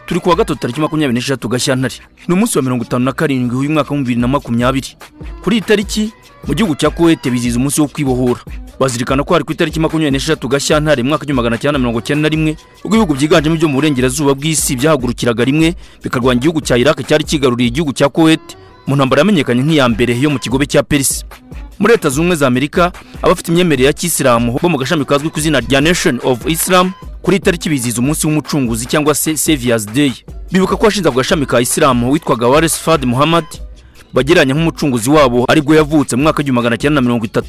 Turi kuwa gatatu tariki 26 Gashyantare. Ni umunsi wa 57 uyu mwaka wa 2020. Kuri iyi tariki mu gihugu cya Kuwait biziza umunsi wo kwibohora. Bazirikana ko hari ku itariki 26 Gashyantare mwaka wa 1991 ubwo ibihugu byiganjemo byo mu burengerazuba bw'isi byahagurukiraga rimwe bikarwanya igihugu cya Iraq cyari kigaruriye igihugu cya Kuwait mu ntambara yamenyekanye nk'iya mbere yo mu kigobe cya Persia. Muri Leta Zunze Ubumwe za Amerika abafite imyemerere ya Kisilamu bo mu gashami kazwi ku izina rya Nation of Islam kuri itariki biziza umunsi w'umucunguzi cyangwa se Savior's Day. Bibuka ko washinze agashami ka Islam witwaga Waris Fard Muhammad bageranya nk'umucunguzi wabo aribwo yavutse mu mwaka wa 1930.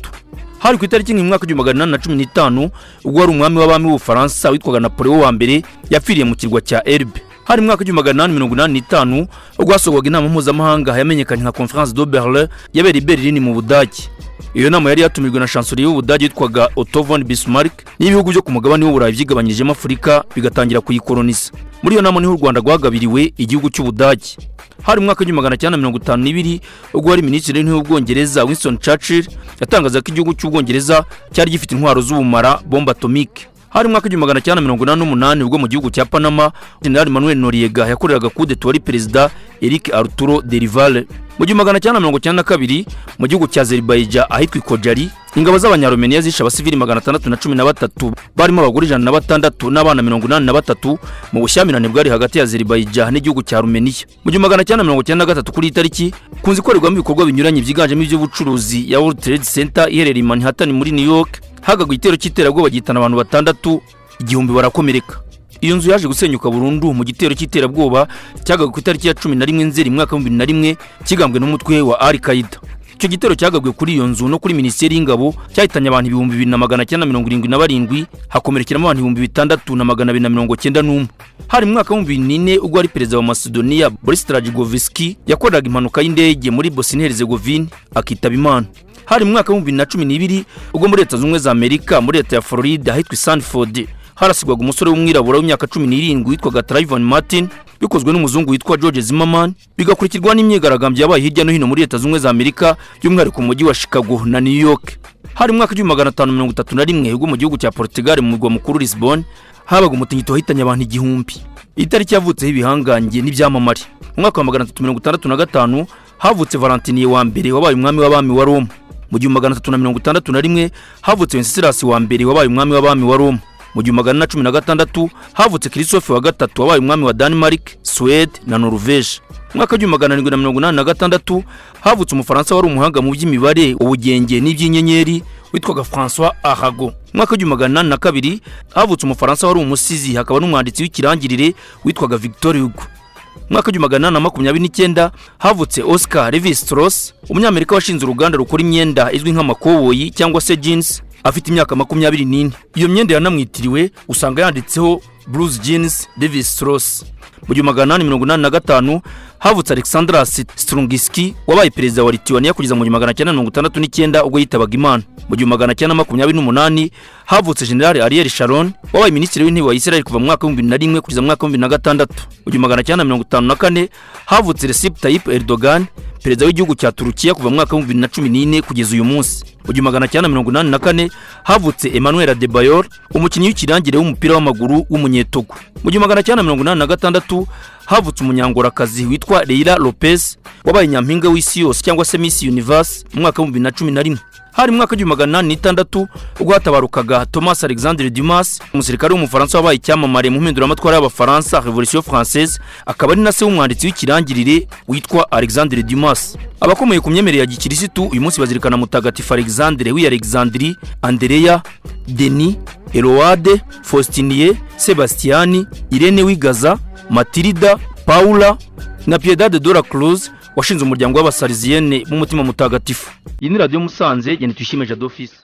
Hari ku itariki mu mwaka wa 1815 ubwo wari umwami w'abami w'Ubufaransa witwaga Napoleon wa mbere yapfiriye mu kirwa cya Elbe. Hari mu mwaka wa 1885 ubwo hasogwaga inama mpuzamahanga yamenyekanye nka Conference de Berlin yabereye i Berlin mu Budage. Iyo nama yari yatumirwa na chancelier w'Ubudage witwaga Otto von Bismarck n'ibihugu byo ku mugabane w'Uburayi byigabanyijemo Afurika bigatangira kuyikoloniza. Muri iyo nama niho u Rwanda rwagabiriwe igihugu cy'Ubudage. Hari mu mwaka wa 1952 ubwo wari minisitiri w'intebe w'Ubwongereza Winston Churchill yatangaza ko igihugu cy'Ubwongereza cyari gifite intwaro z'ubumara bombe atomique. Hari mu mwaka wa 1988 ubwo mu gihugu cya Panama General Manuel Noriega yakoreraga coup d'etat wari perezida Eric Arturo Derivalle. Mu 1992 mu gihugu cya Azerbaijan ahitwa Kojari ingabo z'Abanyaromania zishe abasivili 613 barimo abagore 106 n'abana 83 mu bushyamirane bwari hagati ya Azerbaijan n'igihugu cya Armenia. Mu 1993 kuri itariki kunzi korerwamo ibikorwa binyuranye byiganjemo iby'ubucuruzi ya World Trade Center iherereye Manhattan muri New York hagaguye igitero cy'iterabwoba gihitana abantu 6 igihumbi barakomereka. Iyo nzu yaje gusenyuka burundu mu gitero cy'iterabwoba cyagaguye ku itariki ya 11 Nzeri mwaka wa 2001 kigambwe n'umutwe wa Al-Qaeda. Icyo gitero cyagaguye kuri iyo nzu no kuri Minisiteri y'Ingabo cyahitanye abantu 2977 hakomerekeramo abantu 6291. Hari mu mwaka wa 2004 ubwo ari perezida wa Macedonia Boris Dragičević yakoraga impanuka y'indege muri Bosnia Herzegovina akitaba Imana. Hari mu mwaka wa 2012 ubwo muri Leta Zunze Ubumwe za Amerika muri leta ya Florida ahitwa Sanford harasigwaga umusore w'umwirabura w'imyaka 17 witwaga Trayvon Martin bikozwe n'umuzungu witwa George Zimmerman bigakurikirwa n'imyigaragambyo yabaye hirya no hino muri Leta Zunze Ubumwe za Amerika by'umwihariko mu mujyi wa Chicago na New York. Hari mu mwaka wa 1531 ubwo mu gihugu cya Portugal mu murwa mukuru Lisbon habaga umutingito wahitanye abantu igihumbi. Itariki yavutseho ibihangange n'ibyamamare. Mu mwaka wa 1365 havutse Valentiniye wa mbere wabaye umwami w'abami wa Roma. Mu 1361 havutse Wenceslas wa mbere wabaye umwami w'abami wa Roma. Mu 1916 havutse Christophe wa gatatu wabaye umwami wa Denmark, Swede na Norvege. Mu mwaka wa 1786 havutse umufaransa wari umuhanga mu by'imibare, ubugenge n'iby'inyenyeri witwaga François Arago. Mu mwaka wa 1802 havutse umufaransa wari umusizi hakaba n'umwanditsi w'ikirangirire witwaga Victor Hugo. Mu mwaka wa 1829 havutse Oscar Levi-Strauss, umunyamerika washinze uruganda rukora imyenda izwi nk'amakoboyi cyangwa se jeans afite imyaka 24. Iyo myenda yanamwitiriwe usanga yanditseho Blues Jeans Levi-Strauss. Mu 1885 havutse Alexandras Strungiski wabaye perezida wa Lithuania kugeza mu 1969 ubwo yitabaga Imana. Mu 1928 havutse General Ariel Sharon wabaye minisitiri w'intebe wa Israel kuva mu mwaka wa 2001 kugeza mu mwaka wa 2006. Mu 1954 havutse Recep Tayyip Erdogan perezida w'igihugu cya Turukiya kuva mu mwaka wa 2014 kugeza uyu munsi. Mu 1984 havutse Emmanuel Adebayor umukinnyi w'ikirangire w'umupira w'amaguru w'umunyetogo. Mu 1986 havutse umunyangorakazi witwa Leila Lopez wabaye nyampinga w'isi yose cyangwa se Miss Universe mu mwaka wa 2011. Hari mu mwaka wa 1806 ubwo hatabarukaga Thomas Alexandre Dumas umusirikare w'umufaransa wabaye icyamamare mu mpinduramatwara y'abafaransa Revolution Française akaba ari na se w'umwanditsi w'ikirangirire witwa Alexandre Dumas. Abakomeye ku myemerere ya gikirisitu uyu munsi bazirikana mutagatifu Alexandre w'i Alexandrie, Andrea, Denis, Eloade, Faustinier, Sebastiani, Irene w'igaza, Matilda, Paula na Piedade de la Cruz washinze umuryango w'Abasalizienne b'umutima mutagatifu. Iyi ni Radio Musanze, Twishime Jado Office.